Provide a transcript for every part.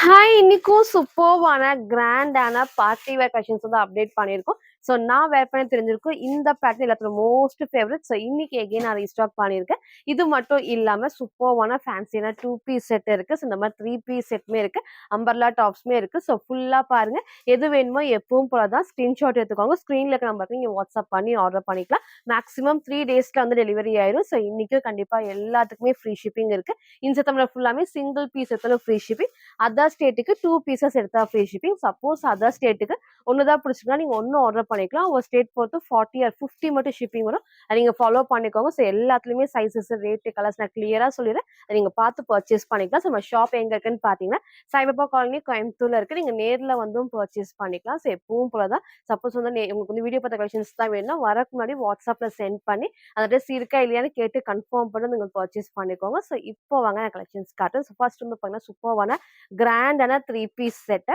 Hi! இன்னைக்கும் சூப்பர்வான கிராண்டான party wear collections வந்து அப்டேட் பண்ணியிருக்கோம். ஸோ நான் வேர் பண்ண தெரிஞ்சிருக்கும். இந்த பேட்டர்ன் எல்லாத்தோட மோஸ்ட் ஃபேவரட். ஸோ இன்னைக்கு எகைன் நான் ரீஸ்டாக் பண்ணியிருக்கேன். இது மட்டும் இல்லாம சூப்பர்வான ஃபேன்சியான 2 பீஸ் செட் இருக்கு. ஸோ இந்த மாதிரி 3 பீஸ் செட்டுமே இருக்கு. அம்பர்லா டாப்ஸுமே இருக்கு. ஸோ ஃபுல்லா பாருங்க. எது வேணுமோ எப்பவும் போல தான் ஸ்கிரீன்ஷாட் எடுத்துக்கோங்க. ஸ்க்ரீன்ல இருக்க நம்பருக்கு நீங்க வாட்ஸ்அப் பண்ணி ஆர்டர் பண்ணிக்கலாம். மேக்ஸிமம் 3 டேஸ்ல வந்து டெலிவரி ஆயிரும். ஸோ இன்னைக்கு கண்டிப்பா எல்லாத்துக்குமே ஃப்ரீ ஷிப்பிங் இருக்கு. இன்ஸ்டாகிராம்ல ஃபுல்லாமே சிங்கிள் பீஸ் எடுத்தாலும் ஃப்ரீ ஷிப்பிங். அதர் ஸ்டேட்டுக்கு 2 பீசஸ் எடுத்தா ஃப்ரீ ஷிப்பிங். சப்போஸ் அதர் ஸ்டேட்டுக்கு ஒன்று தான் பிடிச்சிருந்தா நீங்க ஒன்று ஆர்டர் பண்ணிக்கலாம். ஒரு ஸ்டேட் பொறுத்து 40 ஆர் 50 மட்டும் ஷிப்பிங் வரும். அதை நீங்க ஃபாலோ பண்ணிக்கோங்க. ஸோ எல்லாத்துலயுமே சைஸஸ், ரேட்டு, கலர்ஸ் நான் கிளியரா சொல்லிடுறேன். அதை நீங்க பார்த்து பர்ச்சேஸ் பண்ணிக்கலாம். ஸோ நம்ம ஷாப் எங்க இருக்குன்னு பாத்தீங்கன்னா சாய்பாபா காலனி கோயம்புத்தூர்ல இருக்கு. நீங்க நேர்ல வந்தும் பர்ச்சேஸ் பண்ணிக்கலாம். ஸோ எப்பவும் போலதான். சப்போஸ் வந்து உங்களுக்கு வந்து வீடியோ பார்த்த கலெக்ஷன்ஸ் தான் வேணும்னா வரக்கு முன்னாடி வாட்ஸ்அப்ல சென்ட் பண்ணி அந்த ட்ரெஸ் இருக்கா இல்லையான்னு கேட்டு கன்ஃபார்ம் பண்ணி நீங்க பர்ச்சேஸ் பண்ணிக்கோங்க. ஸோ இப்போ வாங்க நான் கலெக்ஷன்ஸ் காட்டுறேன். ஸோ ஃபர்ஸ்ட் வந்து பாத்தீங்கன்னா சூப்பர்வான கிராண்டான 3 பீஸ் செட்.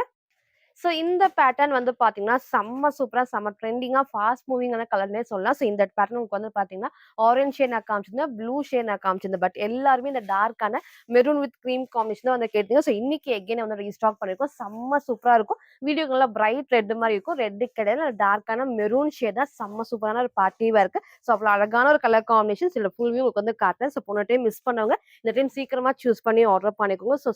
ஸோ இந்த பேட்டர்ன் வந்து பார்த்தீங்கன்னா, செம்ம சூப்பரா, செம்ம ட்ரெண்டிங்கா, ஃபாஸ்ட் மூவிங்கான கலர்னே சொல்லலாம். ஸோ இந்த பேட்டர்ன் உங்களுக்கு வந்து பார்த்தீங்கன்னா, ஆரஞ்ச் ஷேட் நான் காமிச்சிருந்தேன், ப்ளூ ஷேட் நான் காமிச்சிருந்தேன். பட் எல்லாருமே இந்த டார்க்கான மெரூன் வித் கிரீம் காம்பினேஷன் தான் வந்து கேட்டீங்க. ஸோ இன்னைக்கு எகைன் வந்து ரீஸ்டாக் பண்ணியிருக்கோம். செம்ம சூப்பரா இருக்கும். வீடியோக்கு நல்லா பிரைட் ரெட் மாரி இருக்கும். ரெட் கிடையாது, டார்க்கான மெரூன் ஷேட் தான் செம்ம சூப்பரான ஒரு பார்ட்டி வேர்க்கு. ஸோ அவ்வளோ அழகான ஒரு கலர் காம்பினேஷன். இதுல ஃபுல் வியூ உங்களுக்கு வந்து காட்டுறேன். ஸோ போன டைம் மிஸ் பண்ணவங்க இந்த டைம் சீக்கிரமா சூஸ் பண்ணி ஆர்டர் பண்ணிக்கோங்க. ஸோ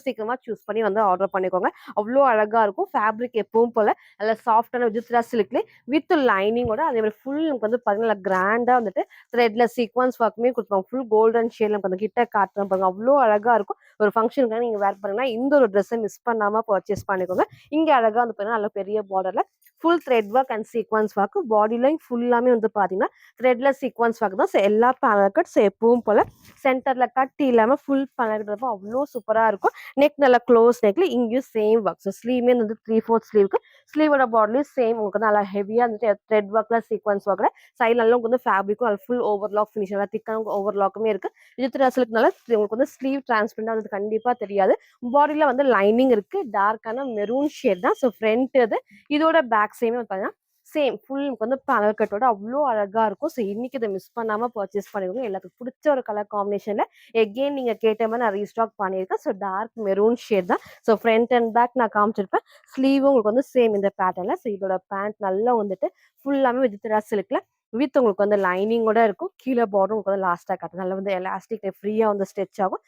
சீக்கிரமா சூஸ் பண்ணி வந்து ஆர்டர் பண்ணிக்கோங்க. அவ்வளோ அழகா இருக்கும். ஃபேப்ரிக் எப்பவும் போல நல்ல சாஃப்டான விஜித்ரா சில்க்ல வித் லைனிங்கோட அதே மாதிரி ஃபுல் நமக்கு வந்து பாத்தீங்கன்னா கிராண்டா வந்துட்டு த்ரெட்ல சீக்வன்ஸ் ஒர்க்குமே கொடுப்பாங்க. ஃபுல் கோல்டன் ஷேட்ல நமக்கு அந்த கிட்ட காட்டுறோம் பாருங்க. அவ்வளோ அழகா இருக்கும். ஒரு ஃபங்க்ஷனுக்காக நீங்க வேர் பண்ணீங்கன்னா இந்த ஒரு ட்ரெஸ்ஸை மிஸ் பண்ணாம பர்ச்சேஸ் பண்ணிக்கோங்க. இங்க அழகா வந்து பாத்தீங்கன்னா நல்ல பெரிய பார்டர்ல full thread work and sequence work. பாடிலையும் ஃபுல்லாமே வந்து பாத்தீங்கன்னா த்ரெட்ல சீக்வன்ஸ் ஒர்க் தான். ஸோ எல்லா பேனல் கட்ஸ் எப்பவும் போல சென்டர்ல கட் இல்லாம ஃபுல் பேனல் கட் அவ்வளோ சூப்பரா இருக்கும். நெக் நல்லா க்ளோஸ் நெக்ல இங்கேயும் சேம் ஒர்க். ஸோ ஸ்லீவ்மே வந்து 3/4 ஸ்லீவ்க்கு ஸ்லீவோட பாடிலையும் சேம் உங்களுக்கு வந்து நல்லா ஹெவியா வந்துட்டு த்ரெட் ஒர்க்ல சீக்வன்ஸ் ஒர்க்ல சைட் நல்லா உங்களுக்கு வந்து ஃபேப்ரிக்கும் நல்லா ஃபுல் ஓவர்லாக் ஃபினிஷ் நல்லா திக்கான ஓவர்லாக்குமே இருக்கு. விஜித்ரா சில்க்னால உங்களுக்கு வந்து ஸ்லீவ் டிரான்ஸ்பரண்டா அது கண்டிப்பா தெரியாது. பாடியில வந்து லைனிங் இருக்கு. டார்க்கான மெரூன் ஷேட் தான். ஸோ ஃப்ரண்ட் இது இதோட பேக் சேமே பார்த்தீங்கன்னா சேம் ஃபுல் வந்து பேனல் கட்டோட அவ்வளோ அழகா இருக்கும். ஸோ இன்னைக்கு இதை மிஸ் பண்ணாம பர்ச்சேஸ் பண்ணிக்கோங்க. எல்லாத்துக்கும் பிடிச்ச ஒரு கலர் காம்பினேஷன்ல எகெயின் நீங்க கேட்ட மாதிரி நான் ரீஸ்டாக் பண்ணியிருக்கேன். ஸோ டார்க் மெரூன் ஷேட் தான். ஸோ ஃப்ரண்ட் அண்ட் பேக் நான் காமிச்சிருப்பேன். ஸ்லீவும் உங்களுக்கு வந்து சேம் இந்த பேட்டர்ல. ஸோ இதோட பேண்ட் நல்லா வந்துட்டு ஃபுல்லாமே விஜித்ரா சில்க்ல வித் உங்களுக்கு வந்து லைனிங்கோட இருக்கும். கீழே பார்டர் உங்களுக்கு வந்து லாஸ்டா காட்டும். நல்லா வந்து எலாஸ்டிக் ஃப்ரீயா வந்து ஸ்ட்ரெச் ஆகும்.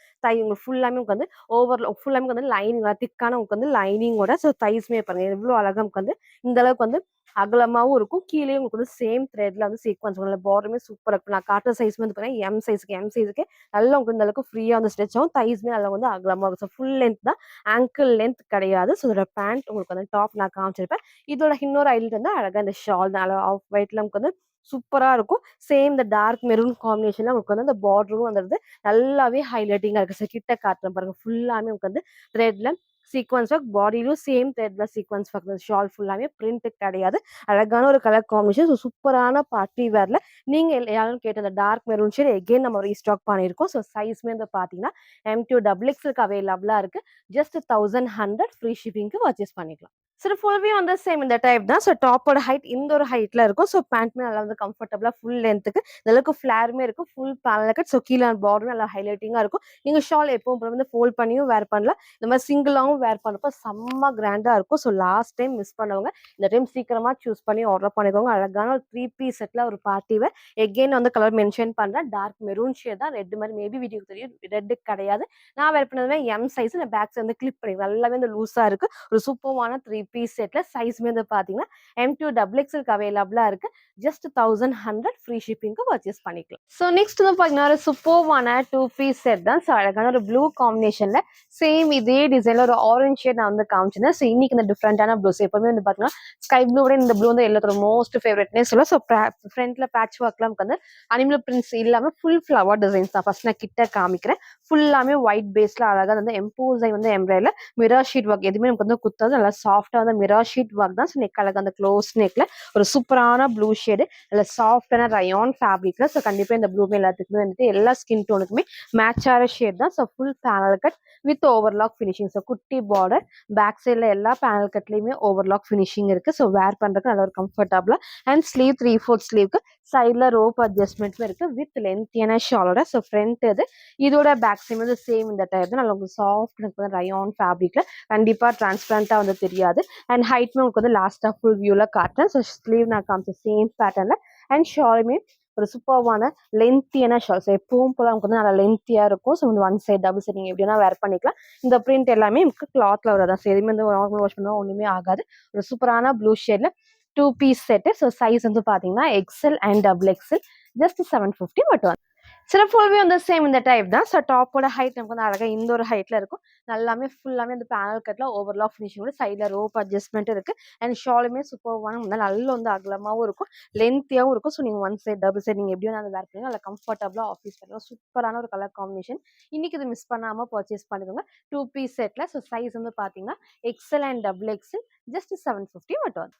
உங்களுக்கு ஃபுல்லாமே உங்களுக்கு வந்து ஃபுல்லாமே வந்து லைனிங் திக்கான உங்களுக்கு வந்து லைனிங்கோட. ஸோ தைஸ்மே பாருங்க எவ்வளோ அழகா நமக்கு வந்து இந்த அளவுக்கு வந்து அகலமாவும் இருக்கும். கீழே உங்களுக்கு வந்து சேம் த்ரெட்ல வந்து சீக்வன்ஸ் பார்டருமே சூப்பரா இருக்கும். நான் காட்டுற சைஸ் வந்து பார்த்தீங்கன்னா எம் சைஸுக்கு நல்லா உங்களுக்கு இந்த அளவுக்கு ஃப்ரீயா வந்து ஸ்ட்ரெச் ஆகும். தைஸ்மே நல்லா வந்து அகலமா இருக்கும். ஸோ ஃபுல் லென்த் தான், ஆங்கிள் லென்த் கிடையாது. ஸோ இதோட பேண்ட் உங்களுக்கு வந்து டாப் நான் காமிச்சிருப்பேன். இதோட இன்னொரு ஹைலைட் வந்து அழகா இந்த ஷால் தான். ஆஃப் ஒயிட்ல நமக்கு வந்து சூப்பரா இருக்கும். சேம் இந்த டார்க் மெரூன் காம்பினேஷன்ல உங்களுக்கு வந்து அந்த பார்டரும் வந்துருது நல்லாவே ஹைலைட்டிங்கா இருக்கு. ஸோ கிட்ட காட்டுறேன் பாருங்க. ஃபுல்லாமே உங்களுக்கு வந்து த்ரெட்ல சீக்வன்ஸ் ஒர்க், பாடியிலும் சேம் த்ரெட்ல சீக்வன்ஸ் ஒர்க். ஷால் ஃபுல்லாமே பிரிண்ட் கிடையாது. அழகான ஒரு கலர் காம்பினேஷன். ஸோ சூப்பரான பார்ட்டி வேர்ல நீங்க யாரும் கேட்ட அந்த டார்க் மெரூன் ஷேட் எகெயின் நம்ம ரீஸ்டாக் பண்ணியிருக்கோம். ஸோ சைஸ்மே வந்து பாத்தீங்கன்னா M2 XXL அவைலபிளா இருக்கு. ஜஸ்ட் 1100 ஃப்ரீ ஷிப்பிங்க்கு பர்ச்சேஸ் பண்ணிக்கலாம். ஸோ ஃபுல்வே வந்து சேம் இந்த டைப் தான். ஸோ டாப்போட ஹைட் இந்த ஒரு ஹைட்ல இருக்கும். ஸோ பேண்ட்மே நல்லா வந்து கம்ஃபர்டபுளா ஃபுல் லென்த்துக்கு இந்த அளவுக்கு ஃபிளாருமே இருக்கும். Full panel cut. ஸோ கீழே பார்டரும் நல்லா ஹைலைட்டிங்கா இருக்கும். நீங்க ஷால் எப்பவும் போல வந்து ஃபோல்ட் பண்ணியும் வேர் பண்ணலாம். இந்த மாதிரி சிங்கிளாவும் வேர் பண்ணப்போ செம்ம கிராண்டா இருக்கும். ஸோ லாஸ்ட் டைம் மிஸ் பண்ணவங்க இந்த டைம் சீக்கிரமா சூஸ் பண்ணி ஆர்டர் பண்ணிக்கோங்க. அழகான ஒரு 3 பீஸ் செட்ல ஒரு பார்ட்டி வேர். எகெயின் வந்து கலர் மென்ஷன் பண்றேன். டார்க் மெரூன் ஷேட் தான். ரெட் மாதிரி மேபி வீடியோக்கு தெரியும். ரெட் கிடையாது. நான் வேர் பண்ணதுமே எம் சைஸ். இந்த பேக்ஸ் வந்து கிளிப் பண்ணி நல்லாவே வந்து லூஸா இருக்கு. ஒரு சூப்பர்வான 3 பீஸ் செட்ல சைஸ்மே வந்து பாத்தீங்கன்னா M2 XXL அவைலபிளா இருக்கு. ஜஸ்ட் 1100 ஃப்ரீ ஷிப்பிங்க்கு பர்ச்சேஸ் பண்ணிக்கலாம். ஸோ நெக்ஸ்ட் வந்து பாத்தீங்கன்னா ஒரு சூப்பர்வான 2 பீஸ் செட் தான். ஸோ அழகான ஒரு ப்ளூ காம்பினேஷன்ல சேம் இதே டிசைன்ல ஒரு ஆரஞ்ச் ஷேட் நான் வந்து காமிச்சிருந்தேன். ஸோ இன்னைக்கு இந்த டிஃப்ரெண்டான ப்ளூஸ் எப்பவுமே வந்து பாத்தீங்கன்னா ஸ்கை ப்ளூ விட இந்த ப்ளூ வந்து எல்லாத்தோட மோஸ்ட் ஃபேவரட்னே சொல்லுவேன். ஸோ ஃப்ரண்ட்ல பேட்ச் ஒர்க்லாம் நமக்கு வந்து அனிமல் பிரிண்ட்ஸ் இல்லாம ஃபுல் ஃபிளவர் டிசைன்ஸ் தான். ஃபர்ஸ்ட் நான் கிட்ட காமிக்கிறேன். ஃபுல்லாமே ஒயிட் பேஸ்ல அழகா வந்து எம்போசை வந்து எம்ப்ராய்டர்ல மிரர் ஷீட் ஒர்க் எதுவுமே நமக்கு வந்து குத்தாது. நல்லா சாஃப்டா வந்து மிரர் ஷீட் ஒர்க் தான். ஸோ நெக் அழகா அந்த க்ளோஸ் நெக்ல ஒரு சூப்பரான ப்ளூ ஷேடு நல்ல சாஃப்டான ரயான் ஃபேப்ரிக்ல. ஸோ கண்டிப்பா இந்த ப்ளூமே எல்லாத்துக்குமே வந்துட்டு எல்லா ஸ்கின் டோனுக்குமே மேட்ச் ஆகிற ஷேட் தான். So full panel cut with overlock finishing. So குட்டி பார்டர், பேக் சைடில் எல்லா பேனல் கட்லேயுமே ஓவர்லாக் ஃபினிஷிங் இருக்குது. ஸோ வேர் பண்ணுறதுக்கு நல்ல ஒரு கம்ஃபர்டபுளாக. அண்ட் ஸ்லீவ் 3/4 ஸ்லீவ்க்கு சைடில் ரோப் அட்ஜஸ்ட்மெண்ட்டும் இருக்குது வித் லென்த்தியான ஷாலோட. ஸோ ஃப்ரண்ட் இதோட பேக் சைடு வந்து சேம் இந்த டைப் தான். நல்ல உங்களுக்கு சாஃப்ட் ரயான் ஃபேப்ரிக்ல கண்டிப்பாக டிரான்ஸ்பரண்டா வந்து தெரியாது. அண்ட் ஹைட்மே உங்களுக்கு வந்து லாஸ்ட்டாக ஃபுல் வியூவில் காட்டுறேன். ஸோ ஸ்லீவ் நான் காமிச்ச சேம் பேட்டர்னில். அண்ட் ஷாலுமே ஒரு சூப்பர்வான லென்த்தியான ஷால். ஸோ எப்பவும் போல நமக்கு வந்து நல்லா லென்த்தியாக இருக்கும். ஸோ வந்து ஒன் சைட் டபுள் சைட் நீங்கள் எப்படின்னா வேர் பண்ணிக்கலாம். இந்த பிரிண்ட் எல்லாமே நமக்கு கிளாத்ல வரதான். ஸோ எதுவுமே வந்து நார்மல் வாஷ் பண்ணால் ஒன்றுமே ஆகாது. ஒரு சூப்பரான ப்ளூ ஷேட்ல 2 பீஸ் செட்டு. ஸோ சைஸ் வந்து பார்த்தீங்கன்னா XL and double XL. Just 750 மட்டும். சில ஃபுல்வே வந்து சேம் இந்த டைப் தான். ஸோ டாப்போட ஹைட் நமக்கு வந்து அழகாக இந்த ஒரு ஹைட்ல இருக்கும். நல்லாமே ஃபுல்லாமே இந்த பேனல் கட்டில் ஓவர்லாக் ஃபினிஷிங்கோட சைடில் ரோப் அட்ஜஸ்ட்மெண்ட் இருக்கு. அண்ட் ஷாலுமே சூப்பர்வான நல்ல வந்து அகலமாகவும் இருக்கும், லென்த்தியாகவும் இருக்கும். ஸோ நீங்கள் ஒன் சைட் டபுள் சைட் நீங்கள் எப்படி வந்து வேர் பண்ணுங்க, நல்லா கம்ஃபர்டபுளாக ஆஃபீஸ் பண்ணலாம். சூப்பரான ஒரு கலர் காம்பினேஷன். இன்னைக்கு இது மிஸ் பண்ணாமல் பர்ச்சேஸ் பண்ணிக்கோங்க. 2 பீஸ் செட்டில். ஸோ சைஸ் வந்து பார்த்தீங்கன்னா XL and double XL. Just 750 மட்டும்.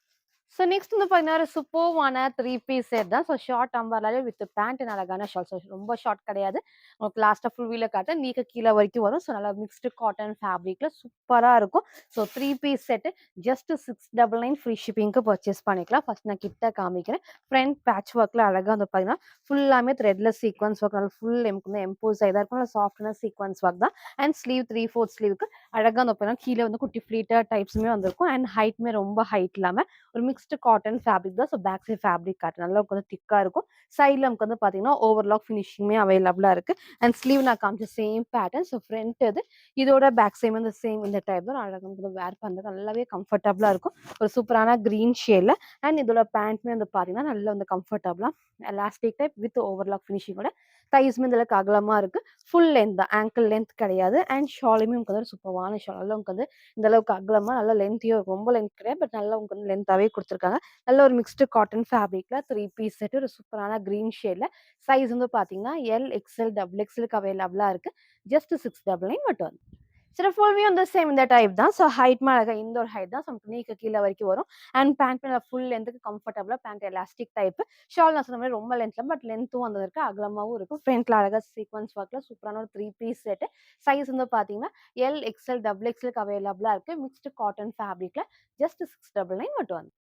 ஸோ நெக்ஸ்ட் வந்து பார்த்தீங்கன்னா ஒரு சூப்பர்வான 3 பீஸ் செட் தான். ஸோ ஷார்ட் அம்பர்லாலே வித் பேண்ட் அழகான ஷார்ட். ஸோ ரொம்ப ஷார்ட் கிடையாது. உங்களுக்கு லாஸ்ட்டாக ஃபுல் வீல காட்ட நீக்க கீழே வரைக்கும் வரும். ஸோ நல்லா மிக்ஸ்டு காட்டன் ஃபேப்ரிக்ல சூப்பராக இருக்கும். So 3 piece set just 699 free ஷிப்பிங்க்கு பர்ச்சேஸ் பண்ணிக்கலாம். ஃபர்ஸ்ட் நான் கிட்ட காமிக்கிறேன். ஃப்ரண்ட் பேட்ச் ஒர்க்கில் அழகாக வந்து பார்த்தீங்கன்னா ஃபுல்லாமே த்ரெட்ல சீக்வன்ஸ் ஒர்க். நல்லா ஃபுல் எம்க்கு வந்து எம்போஸ் ஆகிதான் இருக்கும். நல்லா சாஃப்டான சீக்வன்ஸ் ஒர்க் தான். அண்ட் ஸ்லீவ் 3/4 ஸ்லீவுக்கு அழகாக வந்து பார்த்தீங்கன்னா கீழே வந்து குட்டி ஃப்ளீட்டர் டைப்ஸுமே வந்திருக்கும். அண்ட் ஹைட்மே ரொம்ப ஹைட் இல்லாமல் ஒரு மிக்ஸ்டு காட்டன் ஃபேப்ரிக் தான். So back side fabric cotton நல்லா வந்து திக்காக இருக்கும். சைடில் நமக்கு வந்து பார்த்தீங்கன்னா ஓவர்லாக் ஃபினிஷிங்குமே அவைலபிளாக இருக்குது. அண்ட் ஸ்லீவ் நான் காமிச்ச சேம் பேட்டர்ன். ஸோ ஃப்ரண்ட் இதோட பேக் சைடு வந்து சேம் இந்த டைப் தான். அழகாக வந்து வேர் பண்ணுறது நல்லாவே கம்ஃபர்டபுளாக இருக்கும். ஒரு சூப்பரான க்ரீன் ஷேடில். அண்ட் இதோட பேண்ட்மே வந்து பார்த்தீங்கன்னா நல்லா வந்து கம்ஃபர்டபுளாக எலாஸ்டிக் டைப் வித் ஓவர்லாக் ஃபினிஷிங்கோட. தைஸ்மே இந்த அளவுக்கு அகலமாக இருக்குது. ஃபுல் லென்த் தான், ஆங்கிள் லென்த் கிடையாது. அண்ட் ஷாலுமே உங்களுக்கு வந்து சூப்பரான ஷால். நல்லா உங்களுக்கு வந்து இந்த அளவுக்கு அகலமாக நல்லா லென்த்தியும் இருக்கும். ரொம்ப லென்த் கிடையாது, பட் நல்லா உங்களுக்கு வந்து லென்த்தாகவே கொடுத்துருக்காங்க. நல்ல ஒரு மிக்ஸ்டு காட்டன் ஃபேப்ரிக்ல 3 பீஸ் செட். ஒரு சூப்பரான க்ரீன் ஷேட்ல. சைஸ் வந்து பார்த்தீங்கன்னா எல் எக்ஸ்எல் டபுள் எக்ஸ்எலுக்கு அவைலபிளாக இருக்கு. ஜஸ்ட் 699 மட்டும். சில ஃபுல்வே வந்து சேம் இந்த டைப் தான். ஸோ ஹைட் அழகா இந்த ஒரு ஹைட் தான். ஸோ நீக்கு கீழே வரைக்கும் வரும். அண்ட் பேண்ட் ஃபுல் லென்த்துக்கு கம்ஃபர்டபுளாக பேண்ட் எலாஸ்டிக் டைப். ஷால் நான் சொன்ன மாதிரி ரொம்ப லென்த்ல, பட் லென்த்தும் வந்து இருக்கு, அகலமாகவும் இருக்கும். ஃப்ரண்ட்ல அழகா சீக்வன்ஸ் ஒர்க்ல சூப்பரான ஒரு 3 பீஸ் செட். சைஸ் வந்து பார்த்தீங்கன்னா எல் எக்ஸ்எல் டபுள் எக்ஸ்எலுக்கு அவைலபிளாக இருக்கு. மிக்ஸ்டு காட்டன் ஃபேப்ரிக்ல ஜஸ்ட் 699 மட்டும்.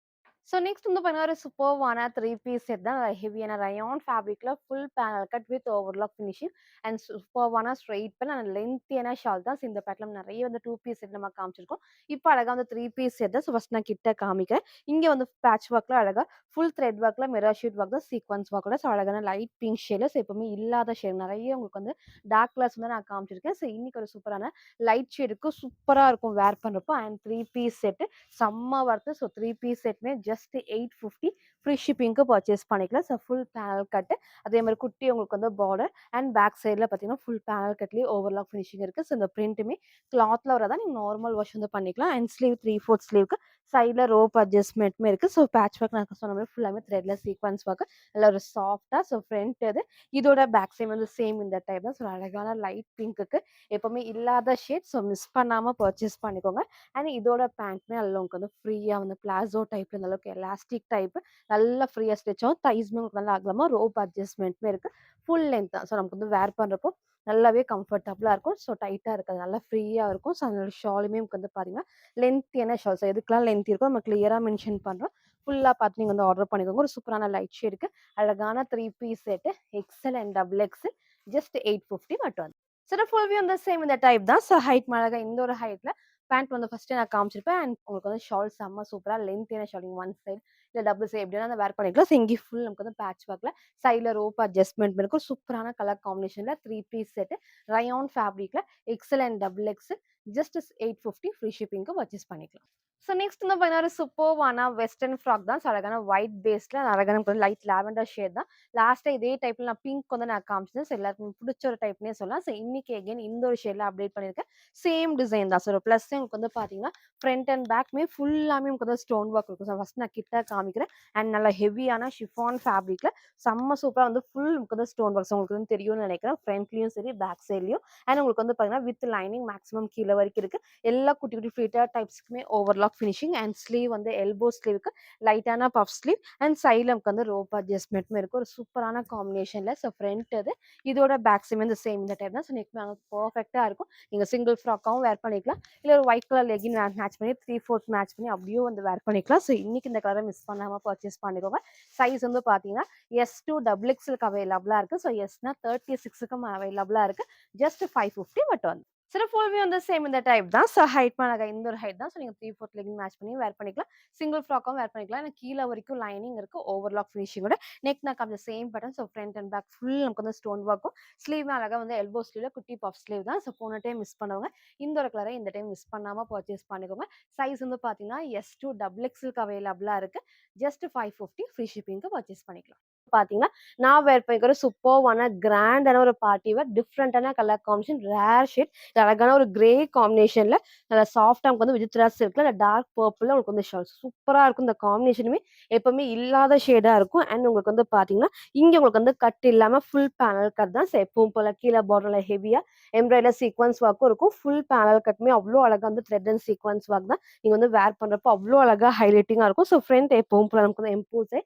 ஸோ நெக்ஸ்ட் வந்து பார்த்தீங்கன்னா ஒரு சூப்பர்வான 3 பீஸ் செட் தான். ஹெவியான ரயான் ஃபேப்ரிக்ல full panel cut with overlock finishing. And சூப்பர்வான ஸ்ட்ரெயிட் பேன் அண்ட் லென்த்தியான ஷால் தான். ஸோ இந்த பேட்ல நிறைய வந்து 2 பீஸ் செட் நம்ம காமிச்சிருக்கோம். இப்போ அழகா வந்து 3 பீஸ் செட் தான். ஸோ ஃபர்ஸ்ட் நான் கிட்ட காமிக்கிறேன். இங்கே வந்து பேட்ச் ஒர்க்ல அழகா ஃபுல் த்ரெட் ஒர்க்ல மிரர் ஷீட் ஒர்க் தான், சீக்வன்ஸ் ஒர்க்கோட. ஸோ அழகான லைட் பிங்க் ஷேட்ல. ஸோ எப்பவுமே இல்லாத ஷேட் நிறைய உங்களுக்கு வந்து டார்க் கலர்ஸ் வந்து நான் காமிச்சிருக்கேன். ஸோ இன்னைக்கு ஒரு சூப்பரான லைட் ஷேடுக்கு சூப்பராக இருக்கும் வேர் பண்ணுறப்போ. அண்ட் 3 பீஸ் செட்டு செம்ம ஒர்த்து. ஸோ 3 பீஸ் செட்மே ஜஸ்ட் 850 ஃப்ரீ ஷிப்பிங்க்கு பர்ச்சேஸ் பண்ணிக்கலாம். ஸோ ஃபுல் பேனல் கட்டு, அதே மாதிரி குட்டி உங்களுக்கு வந்து பார்டர். அண்ட் பேக் சைடில் பார்த்தீங்கன்னா ஃபுல் பேனல் கட்லேயே ஓவர்லாக் ஃபினிஷிங் இருக்குது. ஸோ இந்த பிரிண்ட்டுமே கிளாத்தில் வரதான் நீங்கள் நார்மல் வாஷ் வந்து பண்ணிக்கலாம். அண்ட் ஸ்லீவ் 3/4 ஸ்லீவுக்கு சைடில் ரோப் அட்ஜஸ்ட்மெண்ட்டுமே இருக்குது. ஸோ பேட்ச் ஒர்க் நான் சொன்ன மாதிரி ஃபுல்லாமே த்ரெட்ல சீக்வன்ஸ் ஒர்க். நல்லா ஒரு சாஃப்டாக. ஸோ ஃப்ரண்ட் இதோட பேக் சைடு வந்து சேம் இந்த டைப் தான். ஸோ அழகான லைட் பிங்க்குக்கு எப்பவுமே இல்லாத ஷேட். ஸோ மிஸ் பண்ணாமல் பர்ச்சேஸ் பண்ணிக்கோங்க. அண்ட் இதோட பேண்ட்மே நல்லா உங்களுக்கு வந்து ஃப்ரீயாக வந்து பிளாசோ டைப், இந்த அளவுக்கு எலாஸ்டிக் டைப், நல்லா ஃப்ரீயாக ஸ்டிச் ஆகும். தைஸ்மே உங்களுக்கு நல்லா அகலமாக ரோப் அட்ஜஸ்ட்மெண்ட்டுமே இருக்குது. ஃபுல் லென்த் தான். ஸோ நமக்கு வந்து வேர் பண்ணுறப்போ நல்லாவே கம்ஃபர்டபுளாக இருக்கும். ஸோ டைட்டாக இருக்காது, நல்லா ஃப்ரீயாக இருக்கும். ஸோ அதோட ஷாலுமே உங்களுக்கு வந்து பார்த்தீங்கன்னா லென்த்தியான ஷால். ஸோ எதுக்கெல்லாம் லென்த் இருக்கோ நம்ம கிளியராக மென்ஷன் பண்ணுறோம். ஃபுல்லாக பார்த்து நீங்கள் வந்து ஆர்டர் பண்ணிக்கோங்க. ஒரு சூப்பரான லைட் ஷேடுக்கு அழகான 3 piece set XL and double XL. Just 850 மட்டும். சில ஃபுல் வியூ வந்து சேம் இந்த டைப் தான். ஸோ ஹைட் அழகா இந்த ஒரு ஹைட்ல பேண்ட் வந்து ஃபர்ஸ்ட்டு நான் காமிச்சிருப்பேன். அண்ட் உங்களுக்கு வந்து ஷால் செம்ம சூப்பராக லென்த்தியான ஷால். நீங்கள் ஒன் சைடு இல்லை டபுள் சைடு எப்படின்னா அந்த வேர் பண்ணிக்கலாம். ஸோ இங்கே ஃபுல் நமக்கு வந்து பேட்ச் ஒர்க்கில் சைடில் ரோப் அட்ஜஸ்ட்மெண்ட் இருக்கும். சூப்பரான கலர் காம்பினேஷனில் 3 பீஸ் செட்டு ரயான் ஃபேப்ரிக்ல XL and double XL. Just 850 free ஷிப்பிங்க்கு பர்ச்சேஸ் பண்ணிக்கலாம். ஸோ நெக்ஸ்ட் வந்து பார்த்தீங்கன்னா ஒரு சூப்பர்வான வெஸ்டர்ன் ஃப்ராக் தான். ஸோ அழகான ஒயிட் பேஸ்ல அழகான லைட் லாவெண்டர் ஷேட் தான். லாஸ்ட்டாக இதே டைப்ல நான் பிங்க் வந்து நான் காமிச்சேன். ஸோ எல்லாருக்கும் பிடிச்ச ஒரு டைப்னே சொல்லலாம். ஸோ இன்னைக்கு அகைன் இந்த ஒரு ஷேட்ல அப்டேட் பண்ணியிருக்கேன். சேம் டிசைன் தான். ஸோ ப்ளஸ் உங்களுக்கு வந்து பார்த்தீங்கன்னா ஃப்ரண்ட் அண்ட் பேக்மே ஃபுல்லாமே உங்களுக்கு வந்து ஸ்டோன் ஒர்க் இருக்கும். ஸோ ஃபர்ஸ்ட் நான் கிட்ட காமிக்கிறேன். அண்ட் நல்லா ஹெவியான ஷிஃபான் ஃபேப்ரிக்ல செம்ம சூப்பராக வந்து ஃபுல் உங்களுக்கு வந்து ஸ்டோன் ஒர்க்ஸ் உங்களுக்கு வந்து தெரியும்னு நினைக்கிறேன். ஃப்ரண்ட்லையும் சரி பேக் சைட்லையும். அண்ட் உங்களுக்கு வந்து பார்த்தீங்கன்னா வித் லைனிங் மேக்ஸிமம் கீழே வரைக்கும் இருக்கு. எல்லா குட்டி குட்டி ஃப்ளீட்டட் டைப்ஸ்க்குமே ஓவர்லாக் ஃபினிஷிங் அண்ட் ஸ்லீவ் வந்து எல்போ ஸ்லீவ்க்கு லைட்டான பஃப் ஸ்லீவ் அண்ட் சைடுல நமக்கு வந்து ரோப் அட்ஜஸ்ட்மெண்ட்டுமே இருக்கு. ஒரு சூப்பரான காம்பினேஷன்ல. ஸோ ஃப்ரண்ட் இது. இதோட பேக் சைடுமே இந்த சேம் இந்த டைப் தான். ஸோ நெக் பெர்ஃபெக்ட்டா இருக்கும். நீங்க சிங்கிள் ஃப்ராக்காவும் வேர் பண்ணிக்கலாம். இல்ல ஒரு ஒயிட் கலர் லெகின் மேட்ச் பண்ணி 3/4 மேட்ச் பண்ணி அப்படியும் வந்து வேர் பண்ணிக்கலாம். ஸோ இன்னைக்கு இந்த கலரை மிஸ் பண்ணாம பர்ச்சேஸ் பண்ணிக்கோங்க. சைஸ் வந்து பார்த்தீங்கன்னா எஸ் டூ டபுள் எக்ஸ்எல்க்கு அவைலபிளா இருக்கு. ஸோ எஸ்னா 36க்கும் அவைலபிளா இருக்கு. ஜஸ்ட் 550 மட்டும் வந்து. சில ஃபுல் வியூ வந்து சேம் இந்த டைப் தான். ஸோ ஹைட் பண்ணாங்க இந்த ஒரு ஹைட் தான். ஸோ நீங்க 3/4 லெகின் மேட்ச் பண்ணி வேர் பண்ணிக்கலாம். சிங்கிள் ஃப்ராக்கும் வேர் பண்ணிக்கலாம். ஏன்னா கீழ வரைக்கும் லைனிங் இருக்கு. ஓவர்லாக் ஃபினிஷிங்கோட நெக் நான் காமிச்ச same pattern. So front and back full நமக்கு வந்து ஸ்டோன் ஒர்க்கும் ஸ்லீவ் அழகா வந்து எல்போ ஸ்லீவ்ல குட்டி பஃப் ஸ்லீவ் தான். ஸோ போன டைம் மிஸ் பண்ணவங்க இந்த ஒரு கலரை இந்த டைம் மிஸ் பண்ணாம பர்ச்சேஸ் பண்ணிக்கோங்க. சைஸ் வந்து பார்த்தீங்கன்னா எஸ் டூ டபுள் எக்ஸ்எல்க்கு அவைலபிளா இருக்கு. ஜஸ்ட் 550 ஃப்ரீ ஷிப்பிங்க்கு பர்ச்சேஸ் பண்ணிக்கலாம். பார்த்தீங்கன்னா, நான் வேர் பண்ணிக்கிற சூப்பர்வான கிராண்டான ஒரு பார்ட்டி வேர் டிஃப்ரெண்டான கலர் காம்பினேஷன் ரேர் ஷேட் அழகான ஒரு கிரே காம்பினேஷன்ல நல்லா சாஃப்டா நமக்கு வந்து விசித்ரா சில்க்ல இல்ல டார்க் பர்பிள்ல உங்களுக்கு வந்து ஷால் சூப்பரா இருக்கும். இந்த காம்பினேஷனுமே எப்பவுமே இல்லாத ஷேடா இருக்கும். அண்ட் உங்களுக்கு வந்து பாத்தீங்கன்னா இங்க உங்களுக்கு வந்து கட் இல்லாம ஃபுல் பேனல் கட் தான். எப்பவும் போல கீழே பார்டர்ல ஹெவியா எம்ப்ராய்டர் சீக்வன்ஸ் ஒர்க்கும் இருக்கும். ஃபுல் பேனல் கட்டுமே அவ்வளோ அழகா வந்து த்ரெட் அண்ட் சீக்வன்ஸ் ஒர்க் தான். நீங்க வந்து வேர் பண்றப்போ அவ்வளோ அழகா ஹைலைட்டிங்கா இருக்கும். ஸோ ஃப்ரண்ட் எப்பவும் போல நமக்கு வந்து எம்போஸே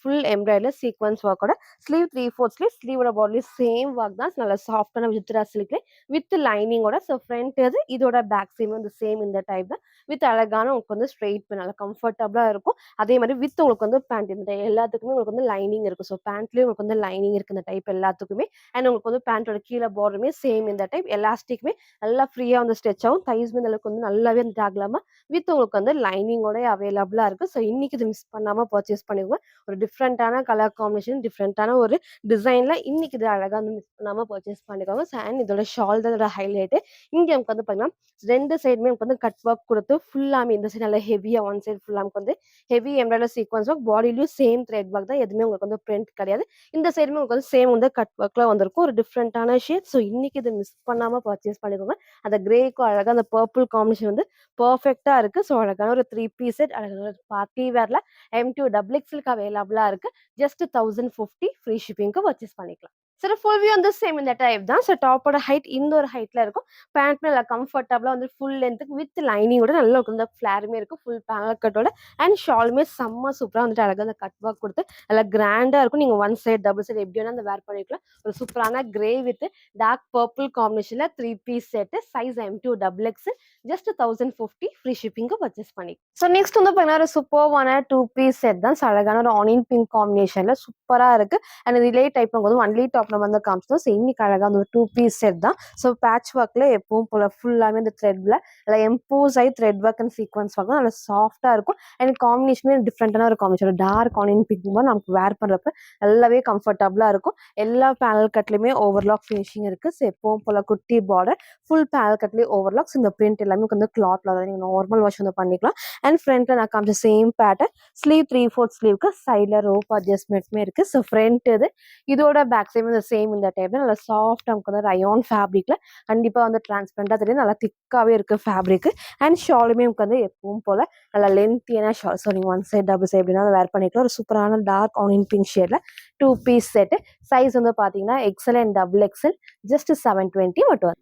ஃபுல் எம்ப்ராய்டர் சீக்வன்ஸ் ஒர்க்கோட ஸ்லீவ் 3/4 ஸ்லீவ் ஸ்லீவோட பாடிலி சேம் ஒர்க் தான். நல்ல சாஃப்டான விசித்ரா சில்க்ல வித் லைனிங்கோட. ஸோ ஃப்ரண்ட் இது இதோட பேக் சைடு வந்து சேம் இந்த டைப் தான். வித் அழகான உங்களுக்கு வந்து ஸ்ட்ரெயிட் நல்லா கம்ஃபர்டபுளா இருக்கும். அதே மாதிரி வித் உங்களுக்கு வந்து பேண்ட் இந்த எல்லாத்துக்குமே உங்களுக்கு வந்து லைனிங் இருக்கு. ஸோ பேண்ட்லயும் உங்களுக்கு வந்து லைனிங் இருக்கு இந்த டைப் எல்லாத்துக்குமே. அண்ட் உங்களுக்கு வந்து பேண்டோட கீழே பார்டருமே சேம் இந்த டைப் எலாஸ்டிக்குமே நல்லா ஃப்ரீயா வந்து ஸ்ட்ரெச் ஆகும். தைஸ் மீது அளவுக்கு வந்து நல்லாவே வந்து ஆகலாமா வித் உங்களுக்கு வந்து லைனிங்கோட அவைலபிளா இருக்கு. ஸோ இன்னைக்கு இது மிஸ் பண்ணாம பர்ச்சேஸ் பண்ணிக்கோங்க. ஒரு டிஃப்ரெண்டான கலர் காம்பினேஷன் டிஃப்ரெண்டான ஒரு டிசைன்ல இன்னைக்கு இது அழகா வந்து மிஸ் பண்ணாம பர்ச்சேஸ் பண்ணிக்கோங்க. அண்ட் இதோட ஷால் தான் இதோட ஹைலைட். இங்க நமக்கு வந்து பாத்தீங்கன்னா ரெண்டு சைடுமே நமக்கு வந்து கட் ஒர்க் கொடுத்து ஃபுல்லாமே இந்த சைடு நல்லா ஹெவியா ஒன் சைடு ஃபுல்லா நமக்கு வந்து ஹெவி எம்ப்ராய்டரி சீக்வன்ஸ் ஒர்க் பாடியிலயும் சேம் த்ரெட் ஒர்க் தான். எதுவுமே உங்களுக்கு வந்து பிரிண்ட் கிடையாது. இந்த சைடுமே உங்களுக்கு வந்து சேம் வந்து கட் ஒர்க்ல வந்திருக்கும். ஒரு டிஃப்ரெண்டான ஷேட். ஸோ இன்னைக்கு இது மிஸ் பண்ணாம பர்ச்சேஸ் பண்ணிக்கோங்க. அந்த கிரேக்கும் அழகா அந்த பர்பிள் காம்பினேஷன் வந்து பெர்ஃபெக்ட்டா இருக்கு. ஸோ அழகான ஒரு 3 பீஸ் செட் அழகான ஒரு பார்ட்டி வேர்ல M2 டபுள் எக்ஸ்எல்க்கு அவைலபிளா இருக்கு. ஜஸ்ட் 1050 ஃப்ரீ ஷிப்பிங்க்கு பர்ச்சேஸ் பண்ணிக்கலாம். சரி ஃபுல் வியூ வந்து சேம் இந்த டைப் தான். ஸோ டாப்போட ஹைட் இந்த ஒரு ஹைட்ல இருக்கும். பேண்ட்மே நல்லா கம்ஃபர்டபுளா வந்து ஃபுல் லென்த்துக்கு வித் லைனிங்கோட நல்லா இந்த ஃபிளாருமே இருக்கும். ஃபுல் பேனல் கட்டோட அண்ட் ஷாலுமே செம்ம சூப்பரா வந்துட்டு அழகா அந்த கட் ஒர்க் கொடுத்து நல்லா கிராண்டா இருக்கும். நீங்க ஒன் சைடு டபுள் சைடு எப்படி வேணா அந்த வேர் பண்ணிக்கலாம். ஒரு சூப்பரான கிரே வித் டார்க் பர்பிள் காம்பினேஷன்ல 3 piece set size M2 double X just 1050 free ஷிப்பிங்க்கு பர்ச்சேஸ் பண்ணி. ஸோ நெக்ஸ்ட் வந்து பார்த்தீங்கன்னா ஒரு சூப்பர்வான 2 பீஸ் செட் தான். ஸோ அழகான ஒரு ஆனியன் பிங்க் காம்பினேஷன்ல சூப்பரா இருக்கு. அண்ட் ரிலே டைப் வந்து ஒன்லி டாப் நம்ம வந்து காமிச்சோம். ஸோ இன்னைக்கு அழகா அந்த ஒரு 2 பீஸ் செட் தான். ஸோ பேட்ச் ஒர்க்ல எப்பவும் போல ஃபுல்லாமே இந்த த்ரெட்ல நல்லா எம்போஸ் ஆகி thread work and sequence work நல்லா சாஃப்டா இருக்கும். அண்ட் காம்பினேஷனே டிஃப்ரெண்டான ஒரு காம்பினேஷன் டார்க் ஆனியன் பிங்க் நமக்கு வேர் பண்றப்ப நல்லாவே கம்ஃபர்டபுளா இருக்கும். எல்லா பேனல் கட்லயுமே ஓவர்லாக் ஃபினிஷிங் இருக்கு. ஸோ எப்பவும் போல குட்டி பார்டர் ஃபுல் பேனல் கட்லயும் ஓவர்லாக்ஸ் இந்த பிரிண்ட் எல்லாமே வந்து கிளாத்ல நீங்க நார்மல் வாஷ் வந்து பண்ணிக்கலாம். அண்ட் ஃப்ரண்ட்ல நான் காமிச்ச சேம் பேட்டர்ன் ஸ்லீவ் 3/4 ஸ்லீவ்க்கு சைட்ல ரோப் அட்ஜஸ்ட்மெண்ட்மே இருக்கு. ஸோ ஃப்ரண்ட் இது இதோட பேக் சைடு இந்த சேம் இந்த டைப் நல்லா சாஃப்ட் நமக்கு வந்து ரயான் ஃபேப்ரிக்ல கண்டிப்பா வந்து டிரான்ஸ்பரண்டா தெரியும். நல்லா திக்காவே இருக்கு ஃபேப்ரிக். அண்ட் ஷாலுமே நமக்கு வந்து எப்பவும் போல நல்லா லென்த்தியான ஷால். ஸோ நீங்க ஒன் சைட் டபுள் சைட் அப்படின்னா வேர் பண்ணிக்கலாம். ஒரு சூப்பரான டார்க் ஆனியன் பிங்க் ஷேட்ல 2 பீஸ் செட் சைஸ் வந்து பாத்தீங்கன்னா XL and double XL just 720 மட்டும்.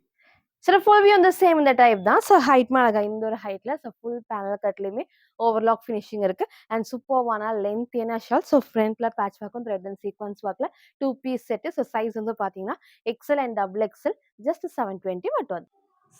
சில ஃபுல் வியூ வந்து சேம் இந்த டைப் தான். ஸோ ஹைட் அழகா இந்த ஒரு ஹைட்ல ஸோ ஃபுல் பேனல் கட்லயுமே ஓவர்லாக் ஃபினிஷிங் இருக்கு. அண்ட் சூப்பர்வான லென்த்தியான ஷால். ஸோ ஃப்ரண்ட்ல பேட்ச் ஒர்க்கும் த்ரெட் அண்ட் சீக்வன்ஸ் ஒர்க்ல 2 பீஸ் செட். ஸோ சைஸ் வந்து பாத்தீங்கன்னா XL and double XL just 720 மட்டும்.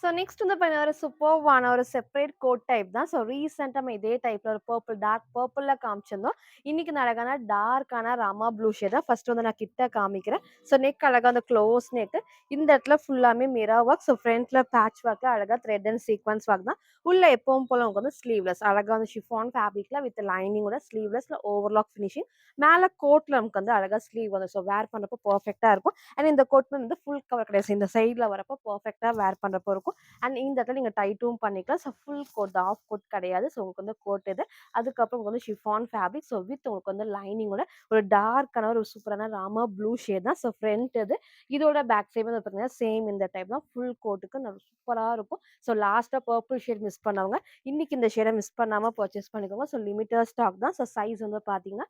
ஸோ நெக்ஸ்ட் வந்து பார்த்தீங்கன்னா ஒரு சூப்பர்வான ஒரு செப்பரேட் கோட் டைப் தான். ஸோ ரீசெண்டாக நம்ம இதே டைப்ல ஒரு பர்பிள் டார்க் பர்பிள்ல காமிச்சிருந்தோம். இன்னைக்கு நான் அழகான டார்க்கான ராமா ப்ளூ ஷேட் தான் ஃபர்ஸ்ட் வந்து நான் கிட்ட காமிக்கிறேன். ஸோ நெக் அழகா அந்த க்ளோஸ் நெக் இந்த இடத்துல ஃபுல்லாமே மிரர் ஒர்க். ஸோ ஃப்ரண்ட்ல பேட்ச் ஒர்க்ல அழகா த்ரெட் அண்ட் சீக்வன்ஸ் ஒர்க் தான். உள்ள எப்பவும் போல உங்களுக்கு வந்து ஸ்லீவ்லெஸ் அழகா வந்து ஷிஃபான் ஃபேப்ரிக்ல வித் லைனிங்கோட ஸ்லீவ்லெஸ்ல ஓவர்லாக் ஃபினிஷிங். மேல கோட்ல நமக்கு வந்து அழகா ஸ்லீவ் வந்து ஸோ வேர் பண்றப்போ பர்ஃபெக்டா இருக்கும். அண்ட் இந்த கோட் வந்து ஃபுல் கவர் கிடையாது. இந்த சைட்ல வரப்போ பர்ஃபெக்டா வேர் பண்றப்போ இருக்கும். அண்ட் இந்த இடத்துல நீங்க டைட்டும் பண்ணிக்கலாம். So full coat of coat கிடையாது. ஸோ உங்களுக்கு வந்து கோட் இது. அதுக்கப்புறம் உங்களுக்கு வந்து ஷிஃபான் ஃபேப்ரிக். ஸோ வித் உங்களுக்கு வந்து லைனிங்கோட ஒரு டார்க்கான ஒரு சூப்பரான ராமா ப்ளூ ஷேட் தான். ஸோ ஃப்ரண்ட் இது இதோட பேக் சைடு வந்து பார்த்தீங்கன்னா சேம் இந்த டைப் தான். ஃபுல் கோட்டுக்கு நல்ல சூப்பராக இருக்கும். ஸோ லாஸ்ட்டாக பர்பிள் ஷேட் மிஸ் பண்ணவங்க இன்னைக்கு இந்த ஷேடை மிஸ் பண்ணாமல் பர்ச்சேஸ் பண்ணிக்கோங்க. ஸோ லிமிட்டட் ஸ்டாக் தான். ஸோ சைஸ் வந்து பார்த்தீங்கன்னா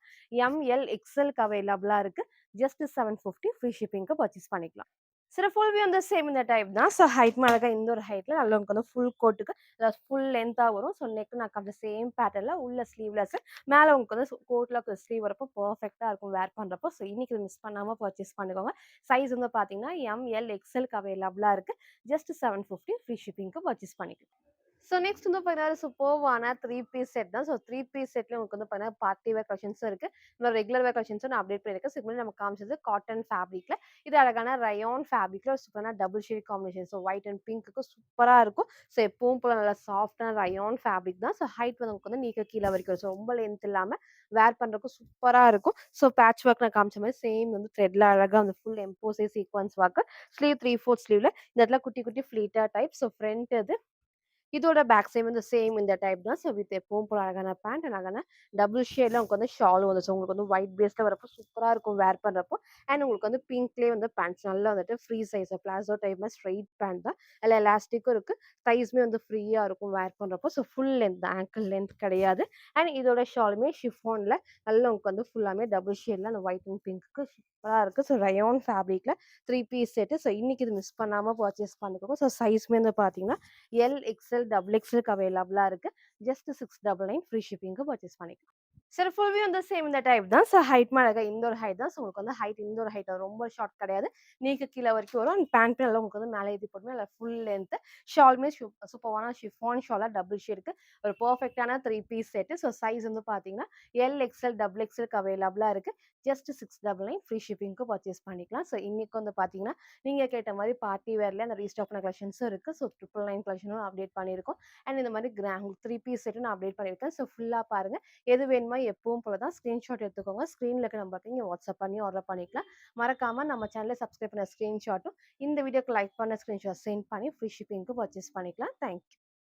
ML XLக்கு அவைலபிளாக இருக்கு. ஜஸ்ட் 750 ஃப்ரீ ஷிப்பிங்க்கு பர்ச்சேஸ் பண்ணிக்கலாம். சில ஃபுல் வியூ வந்து சேம் இந்த டைப் தான். ஸோ ஹைட் அழகா இந்த ஒரு ஹைட்ல நல்லா உங்களுக்கு வந்து ஃபுல் கோட்டுக்கு ஃபுல் லென்த்தா வரும். ஸோ நெக் நான் காட்டுற சேம் பேட்டர்ன்ல உள்ள ஸ்லீவ்லெஸ் மேல உங்களுக்கு வந்து கோட்ல ஸ்லீவ் வரப்போ பெர்ஃபெக்ட்டா இருக்கும் வேர் பண்றப்போ. ஸோ இன்னைக்கு இத மிஸ் பண்ணாம பர்ச்சேஸ் பண்ணிக்கோங்க. சைஸ் வந்து பார்த்தீங்கன்னா, எம், எல், எக்ஸ்எல்க்கு அவைலபிளா இருக்கு. ஜஸ்ட் 750 ஃப்ரீ ஷிப்பிங்க்கு பர்ச்சேஸ் பண்ணிக்கலாம். ஸோ நெக்ஸ்ட் வந்து பார்த்தீங்கன்னா, சூப்பர்வான 3 பீஸ் செட் தான். ஸோ 3 பீஸ் செட்ல உங்களுக்கு வந்து பார்த்தீங்கன்னா, பார்ட்டி வேர் கலெக்ஷன்ஸும் இருக்கு. இன்னும் ரெகுலர் வேர் கலெக்ஷன்ஸும் நான் அப்டேட் பண்ணியிருக்கேன். ஸோ இதுக்கு முன்னாடி நம்ம காமிச்சது காட்டன் ஃபேப்ரிக்ல. இது அழகான ரயான் ஃபேப்ரிக்ல ஒரு சூப்பரான double shade combination. So white and பிங்க்குக்கு சூப்பரா இருக்கும். ஸோ எப்பவும் போல நல்லா சாஃப்ட்டான ரயான் ஃபேப்ரிக் தான். ஸோ ஹைட் வந்து உங்களுக்கு வந்து நீக்க கீழ வரைக்கும் வரும். ஸோ ரொம்ப லென்த் இல்லாம வேர் பண்றதுக்கு சூப்பரா இருக்கும். ஸோ பேட்ச் ஒர்க் நான் காமிச்ச மாரி சேம் வந்து த்ரெட்ல அழகா வந்து ஃபுல் எம்போஸே சீக்வென்ஸ் ஒர்க். ஸ்லீவ் 3/4 ஸ்லீவ்ல இந்த இடத்துல குட்டி குட்டி ஃப்ளீட்டா டைப். ஸோ ஃப்ரண்ட் இது இதோட பேக் சைடு வந்து சேம் இந்த டைப் தான். ஸோ வித் எப்பவும் போல அழகான பேண்ட் அழகான டபுள் ஷேட்ல உங்களுக்கு வந்து ஷால் வந்துச்சு. உங்களுக்கு வந்து ஒயிட் பேஸ்ல வரப்போ சூப்பரா இருக்கும் வேர் பண்றப்போ. அண்ட் உங்களுக்கு வந்து பிங்க்லயே வந்து பேண்ட்ஸ் நல்லா வந்துட்டு ஃப்ரீ சைஸ் பிளாசோ டைப்ல ஸ்ட்ரெயிட் பேண்ட் தான். அதில் எலாஸ்டிக்கும் இருக்கு. தைஸ்மே வந்து ஃப்ரீயா இருக்கும் வேர் பண்றப்போ. So full length angle length கிடையாது. அண்ட் இதோட ஷாலுமே ஷிஃபான்ல நல்லா உங்களுக்கு வந்து ஃபுல்லாமே டபுள் ஷேட்ல அந்த ஒயிட் அண்ட் பிங்க்கு சூப்பரா இருக்கு. ஸோ ரயான் ஃபேப்ரிக்ல 3 பீஸ் செட்டு. ஸோ இன்னைக்கு இது மிஸ் பண்ணாம பர்ச்சேஸ் பண்ணிக்கோங்க. ஸோ சைஸ்மே வந்து பார்த்தீங்கன்னா எல், எக்ஸ்எல், டபுள் எக்ஸ்எல்க்கு அவைலபிளா இருக்கு. ஜஸ்ட் 699 ஃப்ரீ ஷிப்பிங்க்கு பர்ச்சேஸ் பண்ணிக்கலாம். சரி ஃபுல் வியூ வந்து சேம் இந்த டைப் தான். ஸோ ஹைட் அழகா இந்த ஒரு ஹைட் தான். ஸோ உங்களுக்கு வந்து ஹைட் இந்த ஒரு ஹைட் ரொம்ப ஷார்ட் கிடையாது. நீக்கு கீழ வரைக்கும் வரும். அண்ட் பேண்ட் நல்லா உங்களுக்கு வந்து மேலே ஏத்தி போட்டுமே நல்லா ஃபுல் லென்த். ஷாலுமே சூப்பரான ஷிஃபான் ஷாலா டபுள் ஷேட்க்கு ஒரு பெர்ஃபெக்ட்டான 3 பீஸ் செட். ஸோ சைஸ் வந்து பார்த்தீங்கன்னா, எல், எக்ஸ்எல், டபுள் எக்ஸ்எல்க்கு அவைலபிளா இருக்கு. ஜஸ்ட் 699 ஃப்ரீ ஷிப்பிங்க்கு பர்ச்சேஸ் பண்ணிக்கலாம். ஸோ இன்னைக்கு வந்து பார்த்தீங்கன்னா, நீங்க கேட்ட மாரி பார்ட்டி வேர்ல அந்த ரீஸ்டாக் பண்ண கலெக்ஷன்ஸும் இருக்கு. ஸோ 999 கலெக்ஷனும் அப்டேட் பண்ணியிருக்கோம். அண்ட் இந்த மாரி 3 பீஸ் செட்டும் நான் அப்டேட் பண்ணியிருக்கேன். ஸோ ஃபுல்லா பாருங்க. எது வேணுமோ எப்பவும் போல தான் ஸ்கிரீன்ஷாட் எடுத்துக்கோங்க. ஸ்க்ரீன்ல இருக்க நம்பருக்கு நீங்க வாட்ஸ்அப் பண்ணி ஆர்டர் பண்ணிக்கலாம். மறக்காம நம்ம சேனல சப்ஸ்கிரைப் பண்ண ஸ்கிரீன்ஷாட்டும், இந்த வீடியோக்கு லைக் பண்ண ஸ்கிரீன்ஷாட் சென்ட் பண்ணி ஃப்ரீ ஷிப்பிங்க்கு பர்ச்சேஸ் பண்ணிக்கலாம். Thank you.